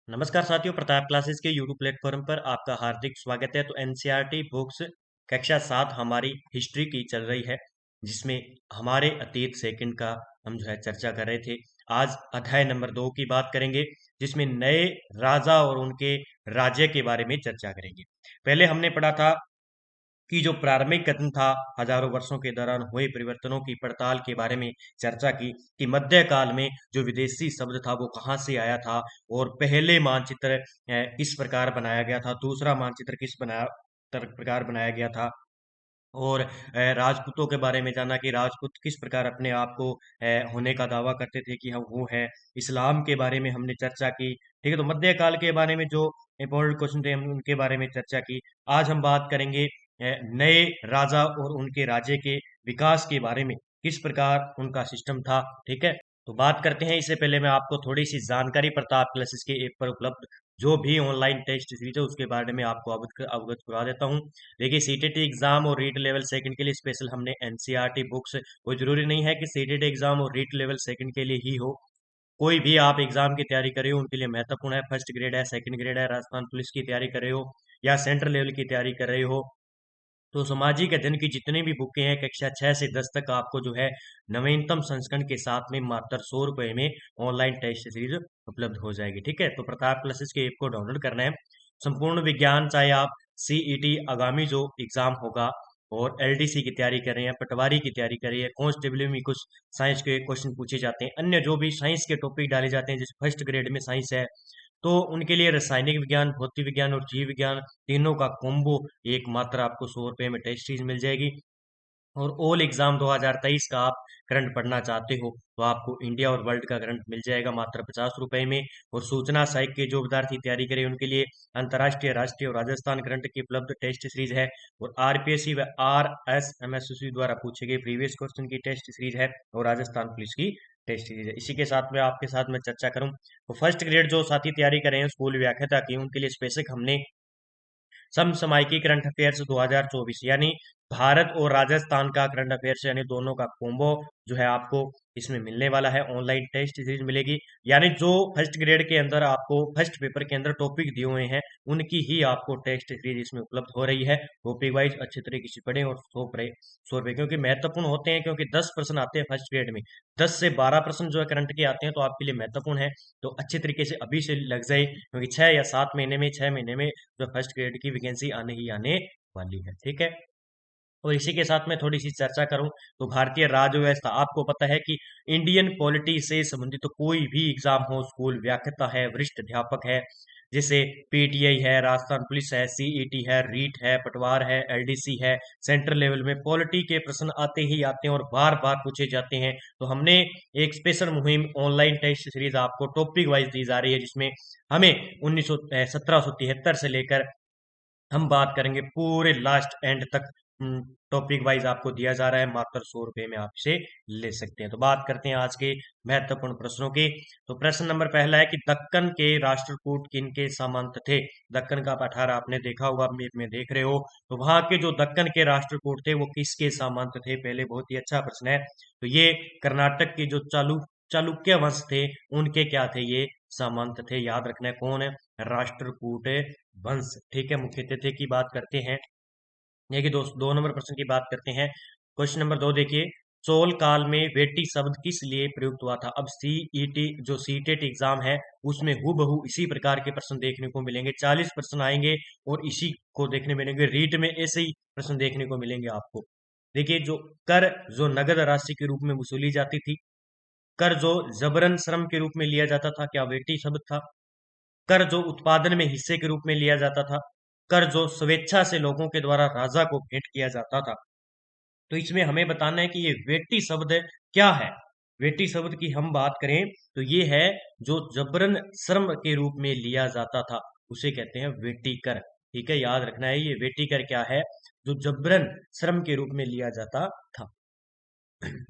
नमस्कार साथियों, प्रताप क्लासेस के यूट्यूब प्लेटफॉर्म पर आपका हार्दिक स्वागत है। तो एनसीईआरटी बुक्स कक्षा 7 हमारी हिस्ट्री की चल रही है, जिसमें हमारे अतीत सेकंड का हम जो है चर्चा कर रहे थे। आज अध्याय नंबर 2 की बात करेंगे, जिसमें नए राजा और उनके राज्य के बारे में चर्चा करेंगे। पहले हमने पढ़ा था कि जो प्रारंभिक कथन था, हजारों वर्षों के दौरान हुए परिवर्तनों की पड़ताल के बारे में चर्चा की कि मध्यकाल में जो विदेशी शब्द था वो कहाँ से आया था, और पहले मानचित्र किस प्रकार बनाया गया था, दूसरा मानचित्र प्रकार बनाया गया था। और राजपूतों के बारे में जाना कि राजपूत किस प्रकार अपने आप को होने का दावा करते थे कि हम वो हैं। इस्लाम के बारे में हमने चर्चा की। ठीक है, तो मध्यकाल के बारे में जो इंपॉर्टेंट क्वेश्चन थे, हम उनके बारे में चर्चा की। आज हम बात करेंगे नए राजा और उनके राज्य के विकास के बारे में, किस प्रकार उनका सिस्टम था। ठीक है, तो बात करते हैं। इससे पहले मैं आपको थोड़ी सी जानकारी प्रताप क्लासेस के ऐप पर उपलब्ध जो भी ऑनलाइन टेस्ट सीरीज है उसके बारे में आपको अवगत करवा देता हूँ। देखिए, सीटीटी एग्जाम और रीट लेवल सेकंड के लिए स्पेशल हमने एनसीईआरटी बुक्स, कोई जरूरी नहीं है कि सीटीटी एग्जाम और रीट लेवल सेकंड के लिए ही हो। कोई भी आप एग्जाम की तैयारी कर रहे हो उनके लिए महत्वपूर्ण है। फर्स्ट ग्रेड है, सेकंड ग्रेड है, राजस्थान पुलिस की तैयारी कर रहे हो या सेंट्रल लेवल की तैयारी कर रहे हो, तो सामाजिक अध्ययन की जितनी भी बुकें हैं कक्षा 6 से 10 तक आपको जो है नवीनतम संस्करण के साथ में मात्र 100 रुपए में ऑनलाइन टेस्ट सीरीज उपलब्ध हो जाएगी। ठीक है, तो प्रताप क्लासेस के ऐप को डाउनलोड करना है। संपूर्ण विज्ञान, चाहे आप सीईटी आगामी जो एग्जाम होगा और एलडीसी की तैयारी कर रहे हैं, पटवारी की तैयारी कर रही है, कांस्टेबल में कुछ साइंस के क्वेश्चन पूछे जाते हैं, अन्य जो भी साइंस के टॉपिक डाले जाते हैं, जैसे फर्स्ट ग्रेड में साइंस है, तो उनके लिए रासायनिक विज्ञान, भौतिक विज्ञान और जीव विज्ञान तीनों का कॉम्बो एक मात्र आपको 100 रुपए में टेस्ट सीरीज मिल जाएगी। और ऑल एग्जाम 2023 का आप करंट पढ़ना चाहते हो तो आपको इंडिया और वर्ल्ड का करंट मिल जाएगा मात्र 50 रुपए में। और सूचना साहित्य के जो विद्यार्थी तैयारी करें उनके लिए अंतर्राष्ट्रीय, राष्ट्रीय और राजस्थान करंट की उपलब्ध टेस्ट सीरीज है। और आरपीएससी व आरएसएमएससी द्वारा पूछे गए प्रीवियस क्वेश्चन की टेस्ट सीरीज है, और राजस्थान पुलिस की टेस्ट सीरीज है। इसी के साथ में आपके साथ में चर्चा करूं तो फर्स्ट ग्रेड जो साथी तैयारी कर रहे हैं स्कूल व्याख्याता की, उनके लिए स्पेसिफिक हमने समसामयिकी करंट अफेयर्स 2024 यानी भारत और राजस्थान का करंट अफेयर्स यानी दोनों का कॉम्बो जो है आपको इसमें मिलने वाला है। ऑनलाइन टेस्ट सीरीज मिलेगी, यानी जो फर्स्ट ग्रेड के अंदर आपको फर्स्ट पेपर के अंदर टॉपिक दिए हुए हैं उनकी ही आपको टेस्ट सीरीज इसमें उपलब्ध हो रही है। टॉपिक वाइज अच्छे तरीके से पढ़ें और 100 रुपए क्योंकि महत्वपूर्ण होते हैं, क्योंकि 10 प्रश्न आते हैं फर्स्ट ग्रेड में, 10 से 12 प्रश्न जो है करंट के आते हैं, तो आपके लिए महत्वपूर्ण है। तो अच्छे तरीके से अभी से लग जाए, क्योंकि 6 या 7 महीने में, 6 महीने में जो फर्स्ट ग्रेड की वैकेंसी आने ही आने वाली है। ठीक है, और इसी के साथ में थोड़ी सी चर्चा करूं तो भारतीय राज्य व्यवस्था, आपको पता है कि इंडियन पॉलिटी से संबंधित तो कोई भी एग्जाम हो, स्कूल व्याख्याता है, वरिष्ठ अध्यापक है, जैसे पीटीआई है, राजस्थान पुलिस है, सीईटी है, रीट है, पटवार है, एलडीसी है, सेंट्रल लेवल में पॉलिटी के प्रश्न आते ही आते हैं और बार बार पूछे जाते हैं। तो हमने एक स्पेशल मुहिम ऑनलाइन टेस्ट सीरीज आपको टॉपिक वाइज दी जा रही है, जिसमें हमें 1773 से लेकर हम बात करेंगे पूरे लास्ट एंड तक, टॉपिक वाइज आपको दिया जा रहा है, मात्र 100 रुपए में आप इसे ले सकते हैं। तो बात करते हैं आज के महत्वपूर्ण प्रश्नों की। तो प्रश्न नंबर पहला है कि दक्कन के राष्ट्रकूट किनके सामंत थे। दक्कन का पठार आपने देखा होगा, मैप में देख रहे हो, तो वहां के जो दक्कन के राष्ट्रकूट थे वो किसके सामंत थे। पहले बहुत ही अच्छा प्रश्न है। तो ये कर्नाटक के जो चालुक्य वंश थे उनके क्या थे, ये सामंत थे। याद रखना है कौन है, राष्ट्रकूट वंश। ठीक है, मुख्य तिथि की बात करते हैं। देखिए दोस्त, 2 नंबर प्रश्न की बात करते हैं। क्वेश्चन नंबर 2 देखिए, चोल काल में वेटी शब्द किस लिए प्रयुक्त हुआ था। अब सीईटी जो सीटेट एग्जाम है उसमें हूबहू इसी प्रकार के प्रश्न देखने को मिलेंगे, 40 प्रश्न आएंगे और इसी को देखने मिलेंगे। रीट में ऐसे ही प्रश्न देखने को मिलेंगे आपको। देखिए, जो कर जो नगद राशि के रूप में वसूली जाती थी, कर जो जबरन श्रम के रूप में लिया जाता था, क्या वेटी शब्द था। कर जो उत्पादन में हिस्से के रूप में लिया जाता था, कर जो स्वेच्छा से लोगों के द्वारा राजा को भेंट किया जाता था। तो इसमें हमें बताना है कि ये वेटी शब्द क्या है। वेटी शब्द की हम बात करें तो ये है जो जबरन श्रम के रूप में लिया जाता था, उसे कहते हैं वेटी कर। ठीक है, याद रखना है ये वेटी कर क्या है, जो जबरन श्रम के रूप में लिया जाता था।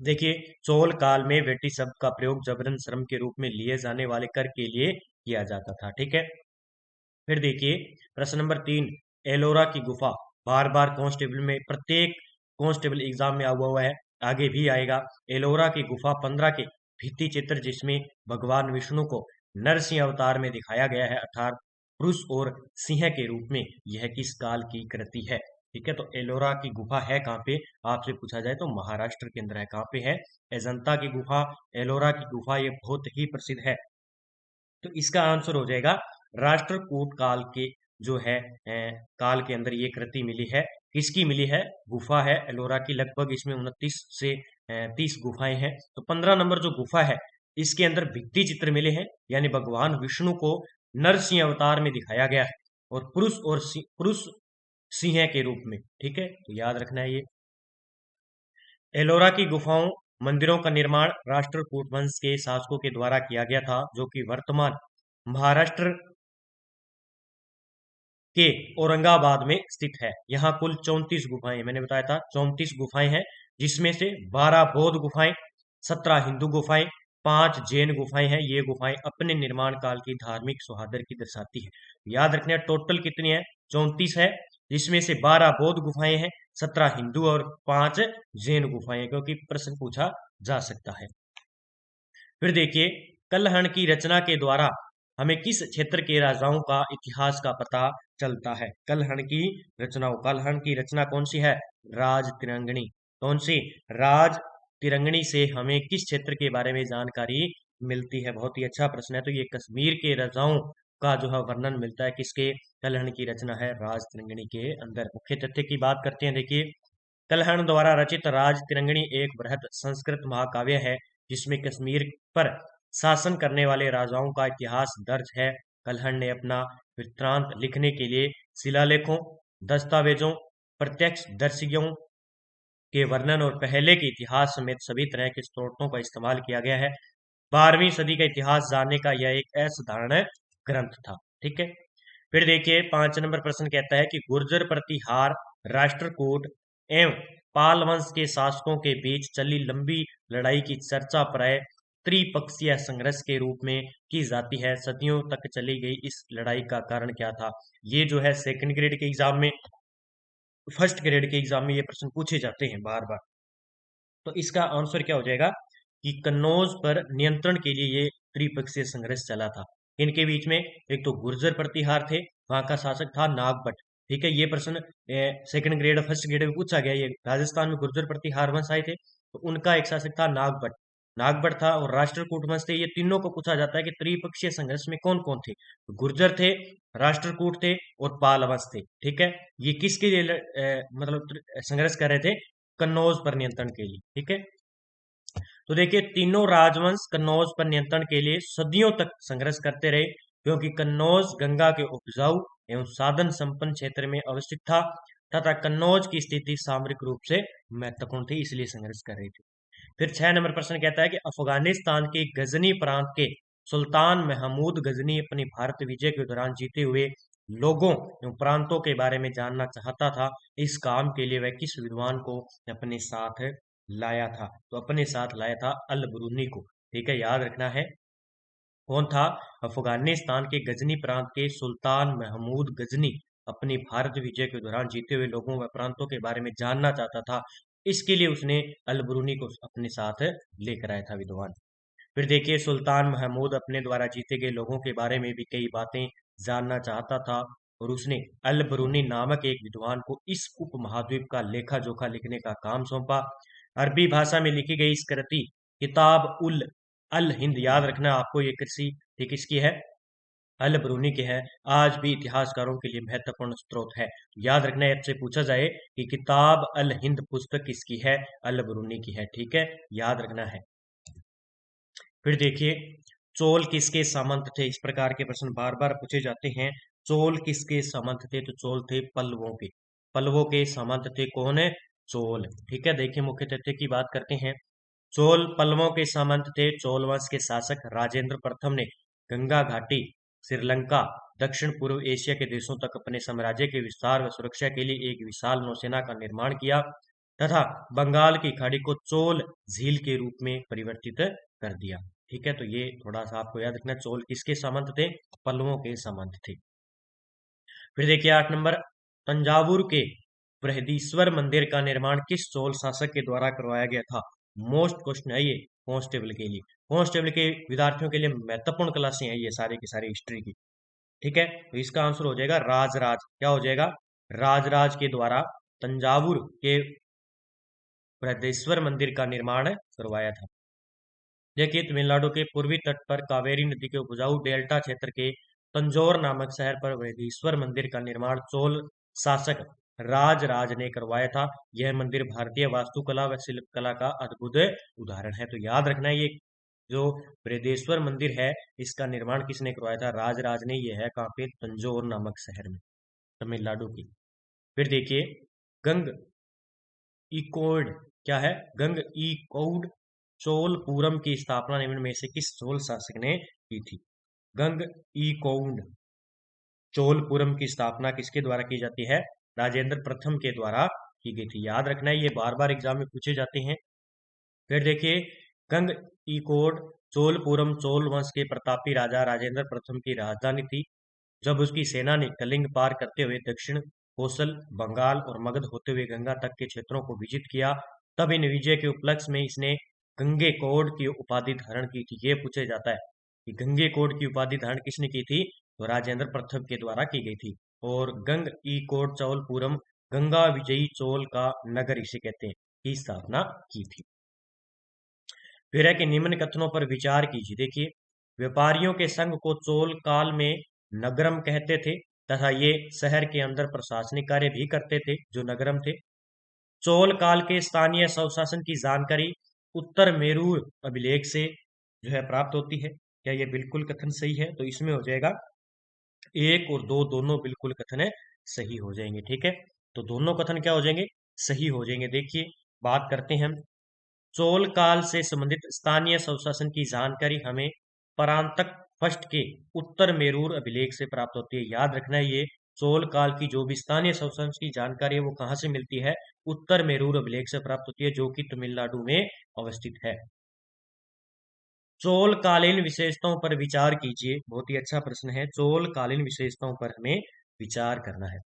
देखिए, चोल काल में वेटी शब्द का प्रयोग जबरन श्रम के रूप में लिए जाने वाले कर के लिए किया जाता था। ठीक है, फिर देखिए प्रश्न नंबर 3, एलोरा की गुफा, बार बार कांस्टेबल में, प्रत्येक कांस्टेबल एग्जाम में हुआ है, आगे भी आएगा। एलोरा की गुफा 15 के भित्ति चित्र जिसमें भगवान विष्णु को नरसिंह अवतार में दिखाया गया है, अर्थात पुरुष और सिंह के रूप में। यह किस काल की कृति है? ठीक है, तो एलोरा की गुफा है कहाँ पे? आपसे पूछा जाए तो महाराष्ट्र के अंदर है। कहाँ पे है? अजंता की गुफा, एलोरा की गुफा, ये बहुत ही प्रसिद्ध है। तो इसका आंसर हो जाएगा राष्ट्रकूट काल के जो है काल के अंदर ये कृति मिली है। किसकी मिली है? गुफा है एलोरा की, लगभग इसमें 29 से 30 गुफाएं हैं। तो 15 नंबर जो गुफा है इसके अंदर भित्ति चित्र मिले हैं, यानी भगवान विष्णु को नरसिंह अवतार में दिखाया गया है और पुरुष सिंह के रूप में। ठीक है, तो याद रखना है ये। एलोरा की गुफाओं मंदिरों का निर्माण राष्ट्रकूट वंश के शासकों के द्वारा किया गया था, जो कि वर्तमान महाराष्ट्र के औरंगाबाद में स्थित है। यहाँ कुल 34 गुफाएं, मैंने बताया था 34 गुफाएं हैं, जिसमें से 12 बौद्ध गुफाएं, 17 हिंदू गुफाएं, 5 जैन गुफाएं हैं। ये गुफाएं अपने निर्माण काल की धार्मिक सौहार्द की दर्शाती है। याद रखना, टोटल कितनी है? 34 है, जिसमें से 12 बौद्ध गुफाएं हैं, 17 हिंदू और 5 जैन गुफाएं, क्योंकि प्रश्न पूछा जा सकता है। फिर देखिए, कल्हण की रचना के द्वारा हमें किस क्षेत्र के राजाओं का इतिहास का पता चलता है? कल्हण की रचना कौन सी है? राज तिरंगणी। कौन सी? राज तिरंगणी से हमें किस क्षेत्र के बारे में जानकारी मिलती है? बहुत ही अच्छा प्रश्न है। तो ये कश्मीर के राजाओं का जो है वर्णन मिलता है किसके? कल्हण की रचना है राज तिरंगणी के अंदर। मुख्य तथ्य की बात करते हैं। देखिए, कल्हण द्वारा रचित राज तिरंगणी एक बृहद संस्कृत महाकाव्य है, जिसमें कश्मीर पर शासन करने वाले राजाओं का इतिहास दर्ज है। कल्हण ने अपना वृत्तांत लिखने के लिए शिलालेखों, दस्तावेजों, प्रत्यक्षदर्शियों के वर्णन और पहले के इतिहास समेत सभी तरह के स्रोतों का इस्तेमाल किया गया है। 12वीं सदी का इतिहास जानने का यह एक असाधारण ग्रंथ था। ठीक है, फिर देखिए 5 नंबर प्रश्न कहता है कि गुर्जर प्रतिहार राष्ट्रकूट एवं पाल वंश के शासकों के बीच चली लंबी लड़ाई की चर्चा प्राय त्रिपक्षीय संघर्ष के रूप में की जाती है। सदियों तक चली गई इस लड़ाई का कारण क्या था? ये जो है सेकंड ग्रेड के एग्जाम में, फर्स्ट ग्रेड के एग्जाम में ये प्रश्न पूछे जाते हैं बार बार। तो इसका आंसर क्या हो जाएगा कि कन्नौज पर नियंत्रण के लिए ये त्रिपक्षीय संघर्ष चला था। इनके बीच में एक तो गुर्जर प्रतिहार थे, वहां का शासक था नागभट्ट। ठीक है, ये प्रश्न सेकंड ग्रेड और फर्स्ट ग्रेड में पूछा गया। ये राजस्थान में गुर्जर प्रतिहार वंश आए थे, तो उनका एक शासक था नागभट्ट। नागभट्ट था और राष्ट्रकूट वंश थे। ये तीनों को पूछा जाता है कि त्रिपक्षीय संघर्ष में कौन कौन थे? तो गुर्जर थे, राष्ट्रकूट थे और पाल वंश थे। ठीक है, ये किसके लिए मतलब संघर्ष कर रहे थे? कन्नौज पर नियंत्रण के लिए। ठीक है, तो देखिए तीनों राजवंश कन्नौज पर नियंत्रण के लिए सदियों तक संघर्ष करते रहे, क्योंकि कन्नौज गंगा के उपजाऊ एवं साधन संपन्न क्षेत्र में अवस्थित था तथा कन्नौज की स्थिति सामरिक रूप से महत्वपूर्ण थी, इसलिए संघर्ष कर रही थी। फिर 6 नंबर प्रश्न कहता है कि अफगानिस्तान के गजनी प्रांत के सुल्तान महमूद गजनी अपनी भारत विजय के दौरान जीते हुए लोगों एवं प्रांतों के बारे में जानना चाहता था। इस काम के लिए वह किस विद्वान को अपने साथ लाया था? तो अपने साथ लाया था अल बरूनी को। ठीक है, याद रखना है कौन था? अफगानिस्तान के गजनी प्रांत के सुल्तान महमूद गजनी अपनी भारत विजय के दौरान जीते हुए लोगों व प्रांतों के बारे में जानना चाहता था। इसके लिए उसने अल बरूनी को अपने साथ लेकर आया था विद्वान। फिर देखिए, सुल्तान महमूद अपने द्वारा जीते गए लोगों के बारे में भी कई बातें जानना चाहता था और उसने अल बरूनी नामक एक विद्वान को इस उपमहाद्वीप का लेखा जोखा लिखने का काम सौंपा। अरबी भाषा में लिखी गई इस कृति किताब उल अल हिंद, याद रखना आपको ये कृषि ठीक इसकी है, अल बरूनी की है, आज भी इतिहासकारों के लिए महत्वपूर्ण स्रोत है। याद रखना है, आपसे पूछा जाए कि किताब अल हिंद पुस्तक किसकी है? अल बरूनी की है। ठीक है, याद रखना है। फिर देखिए, चोल किसके सामंत थे? इस प्रकार के प्रश्न बार बार पूछे जाते हैं। चोल किसके सामंत थे? तो चोल थे पल्लवों के। पल्लवों के सामंत थे कौन है? चोल। ठीक है, देखिए मुख्य तथ्य की बात करते हैं। चोल पल्लवों के सामंत थे। चोल वंश के शासक राजेंद्र प्रथम ने गंगा घाटी, श्रीलंका, दक्षिण पूर्व एशिया के देशों तक अपने साम्राज्य के विस्तार व सुरक्षा के लिए एक विशाल नौसेना का निर्माण किया तथा बंगाल की खाड़ी को चोल झील के रूप में परिवर्तित कर दिया। ठीक है, तो ये थोड़ा सा आपको याद रखना, चोल किसके सामंत थे? पल्लवों के सामंत थे। फिर देखिए 8 नंबर, तंजावुर के बृहदीश्वर मंदिर का निर्माण किस चोल शासक के द्वारा करवाया गया था? मोस्ट क्वेश्चन है ये कांस्टेबल के लिए। कांस्टेबल के विद्यार्थियों के लिए महत्वपूर्ण क्लासें हैं ये सारी की सारी हिस्ट्री की। ठीक है, तो इसका आंसर हो जाएगा राजराज। क्या हो जाएगा? राजराज के द्वारा तंजावुर के बृहदेश्वर मंदिर का निर्माण करवाया था। देखिए, तमिलनाडु के पूर्वी तट पर कावेरी नदी के उपजाऊ डेल्टा क्षेत्र के तंजौर नामक शहर पर बृहदीश्वर मंदिर का निर्माण चोल शासक राजराज ने करवाया था। यह मंदिर भारतीय वास्तुकला व शिल्पकला का अद्भुत उदाहरण है। तो याद रखना है, ये जो बृहदेश्वर मंदिर है इसका निर्माण किसने करवाया था? राजराज ने। यह है कहाँ पे? तंजौर नामक शहर में, तमिलनाडु की। फिर देखिए, गंग इकोड क्या है? गंग इकोड चोलपुरम की स्थापना निम्न में से किस चोल शासक ने की थी? गंग इकोड चोलपुरम की स्थापना किसके द्वारा की जाती है? राजेंद्र प्रथम के द्वारा की गई थी। याद रखना है, ये बार बार एग्जाम में पूछे जाते हैं। फिर देखिए, गंग इकोड चोलपुरम चोल वंश के प्रतापी राजा राजेंद्र प्रथम की राजधानी थी। जब उसकी सेना ने कलिंग पार करते हुए दक्षिण कोसल, बंगाल और मगध होते हुए गंगा तक के क्षेत्रों को विजित किया, तब इन विजय के उपलक्ष्य में इसने गंगेकोड की उपाधि धारण की थी। ये पूछा जाता है कि गंगेकोड की उपाधि धारण किसने की थी? तो राजेंद्र प्रथम के द्वारा की गई थी। और गंग ईकोड चौलपुरम गंगा विजयी चोल का नगर इसे कहते हैं, की स्थापना की थी। फिर है कि निम्न कथनों पर विचार कीजिए। देखिए, व्यापारियों के संघ को चोल काल में नगरम कहते थे तथा ये शहर के अंदर प्रशासनिक कार्य भी करते थे जो नगरम थे। चोल काल के स्थानीय स्वशासन की जानकारी उत्तर मेरूर अभिलेख से जो है प्राप्त होती है। क्या ये बिल्कुल कथन सही है? तो इसमें हो जाएगा 1 और 2 दोनों बिल्कुल कथन है सही हो जाएंगे। ठीक है, तो दोनों कथन क्या हो जाएंगे? सही हो जाएंगे। देखिए, बात करते हैं हम। चोल काल से संबंधित स्थानीय स्वशासन की जानकारी हमें परांतक फर्स्ट के उत्तर मेरूर अभिलेख से प्राप्त होती है। याद रखना है, ये चोल काल की जो भी स्थानीय स्वशासन की जानकारी है वो कहाँ से मिलती है? उत्तर मेरूर अभिलेख से प्राप्त होती है, जो कि तमिलनाडु में अवस्थित है। चोल कालीन विशेषताओं पर विचार कीजिए। बहुत ही अच्छा प्रश्न है। चोल कालीन विशेषताओं पर हमें विचार करना है।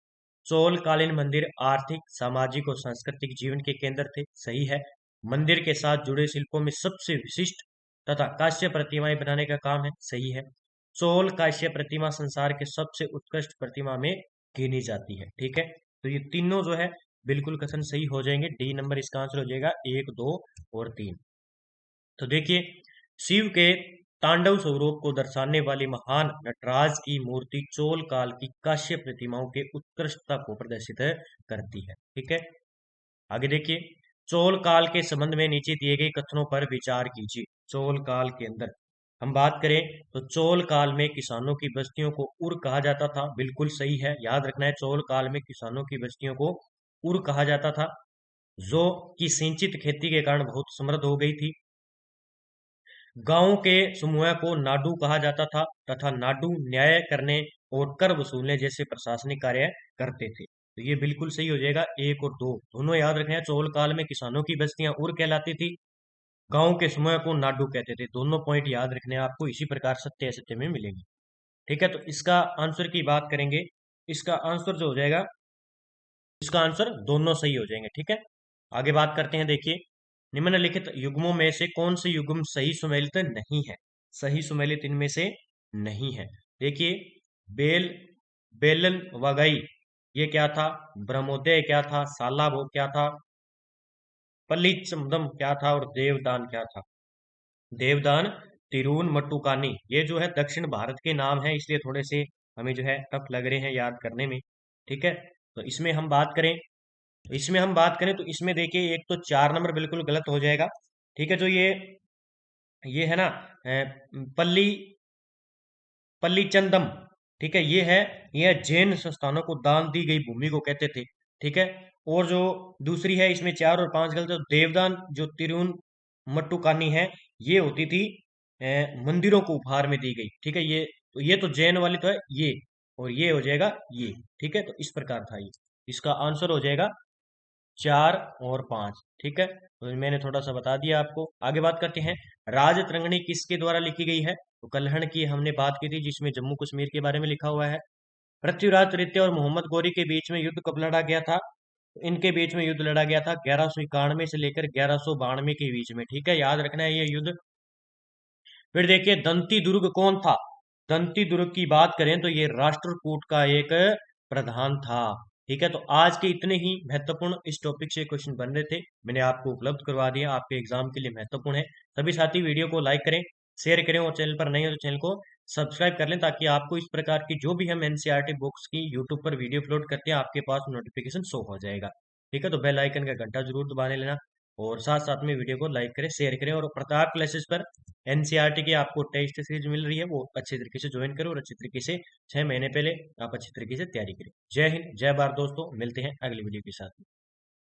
चोल कालीन मंदिर आर्थिक, सामाजिक और सांस्कृतिक जीवन के केंद्र थे। सही है। मंदिर के साथ जुड़े शिल्पों में सबसे विशिष्ट तथा कांस्य प्रतिमाएं बनाने का काम है। सही है। चोल कांस्य प्रतिमा संसार के सबसे उत्कृष्ट प्रतिमा में गिनी जाती है। ठीक है, तो ये तीनों जो है बिल्कुल कथन सही हो जाएंगे। डी नंबर इसका आंसर हो जाएगा 1, 2 और 3। तो देखिए, शिव के तांडव स्वरूप को दर्शाने वाली महान नटराज की मूर्ति चोल काल की काश्य प्रतिमाओं के उत्कृष्टता को प्रदर्शित करती है। ठीक है, आगे देखिए, चोल काल के संबंध में नीचे दिए गए कथनों पर विचार कीजिए। चोल काल के अंदर हम बात करें तो चोल काल में किसानों की बस्तियों को उर कहा जाता था। बिल्कुल सही है। याद रखना है, चोल काल में किसानों की बस्तियों को उर कहा जाता था, जो कि सिंचित खेती के कारण बहुत समृद्ध हो गई थी। गांवों के समूह को नाडू कहा जाता था तथा नाडू न्याय करने और कर वसूलने जैसे प्रशासनिक कार्य करते थे। तो ये बिल्कुल सही हो जाएगा। 1 और 2 दोनों याद रखना है। चोल काल में किसानों की बस्तियां उर कहलाती थी, गांव के समूह को नाडू कहते थे। दोनों पॉइंट याद रखने हैं आपको, इसी प्रकार सत्य असत्य में मिलेंगे। ठीक है, तो इसका आंसर की बात करेंगे। इसका आंसर जो हो जाएगा, इसका आंसर दोनों सही हो जाएंगे। ठीक है, आगे बात करते हैं। देखिए, निम्नलिखित युग्मों में से कौन से युग्म सही सुमेलित नहीं है? सही सुमेलित इनमें से नहीं है। देखिए, बेल बेलन वगई ये क्या था? ब्रह्मोदय क्या था? सालाभोग क्या था? पल्लीचमदम क्या था? और देवदान क्या था? देवदान तिरुन मट्टुकानी, ये जो है दक्षिण भारत के नाम है, इसलिए थोड़े से हमें जो है टफ लग रहे हैं याद करने में। ठीक है, तो इसमें हम बात करें तो इसमें देखिए, एक तो 4 नंबर बिल्कुल गलत हो जाएगा। ठीक है, जो ये है ना, पल्ली पल्लीचंदम, ठीक है, ये जैन संस्थानों को दान दी गई भूमि को कहते थे। ठीक है, और जो दूसरी है इसमें 4 और 5 गलत है। देवदान जो तिरुन मट्टुकानी है, ये होती थी मंदिरों को उपहार में दी गई। ठीक है, ये तो जैन वाली तो है ये, और ये हो जाएगा ये। ठीक है, तो इस प्रकार था ये। इसका आंसर हो जाएगा 4 और 5। ठीक है, तो मैंने थोड़ा सा बता दिया आपको। आगे बात करते हैं, राजतरंगिणी किसके द्वारा लिखी गई है? तो कल्हड़ की हमने बात की थी, जिसमें जम्मू कश्मीर के बारे में लिखा हुआ है। पृथ्वीराज तृतीय और मोहम्मद गौरी के बीच में युद्ध कब लड़ा गया था? इनके बीच में युद्ध लड़ा गया था 1191 से लेकर 1192 के बीच में। ठीक है, याद रखना है, ये युद्ध फिर देखिए दंती दुर्ग कौन था। दंती दुर्ग की बात करें तो ये राष्ट्रकूट का एक प्रधान था। ठीक है, तो आज के इतने ही महत्वपूर्ण इस टॉपिक से क्वेश्चन बन रहे थे, मैंने आपको उपलब्ध करवा दिया, आपके एग्जाम के लिए महत्वपूर्ण है। सभी साथी वीडियो को लाइक करें, शेयर करें, और चैनल पर नए हो तो चैनल को सब्सक्राइब कर लें, ताकि आपको इस प्रकार की जो भी हम एनसीईआरटी बुक्स की यूट्यूब पर वीडियो अपलोड करते हैं आपके पास नोटिफिकेशन शो हो जाएगा। ठीक है, तो बेल आइकन का घंटा जरूर दबाने लेना, और साथ साथ में वीडियो को लाइक करें, शेयर करें, और प्रताप क्लासेस पर एनसीईआरटी की आपको टेस्ट सीरीज मिल रही है, वो अच्छे तरीके से ज्वाइन करो, और अच्छे तरीके से 6 महीने पहले आप अच्छी तरीके से तैयारी करें। जय हिंद, जय भारत दोस्तों, मिलते हैं अगली वीडियो के साथ।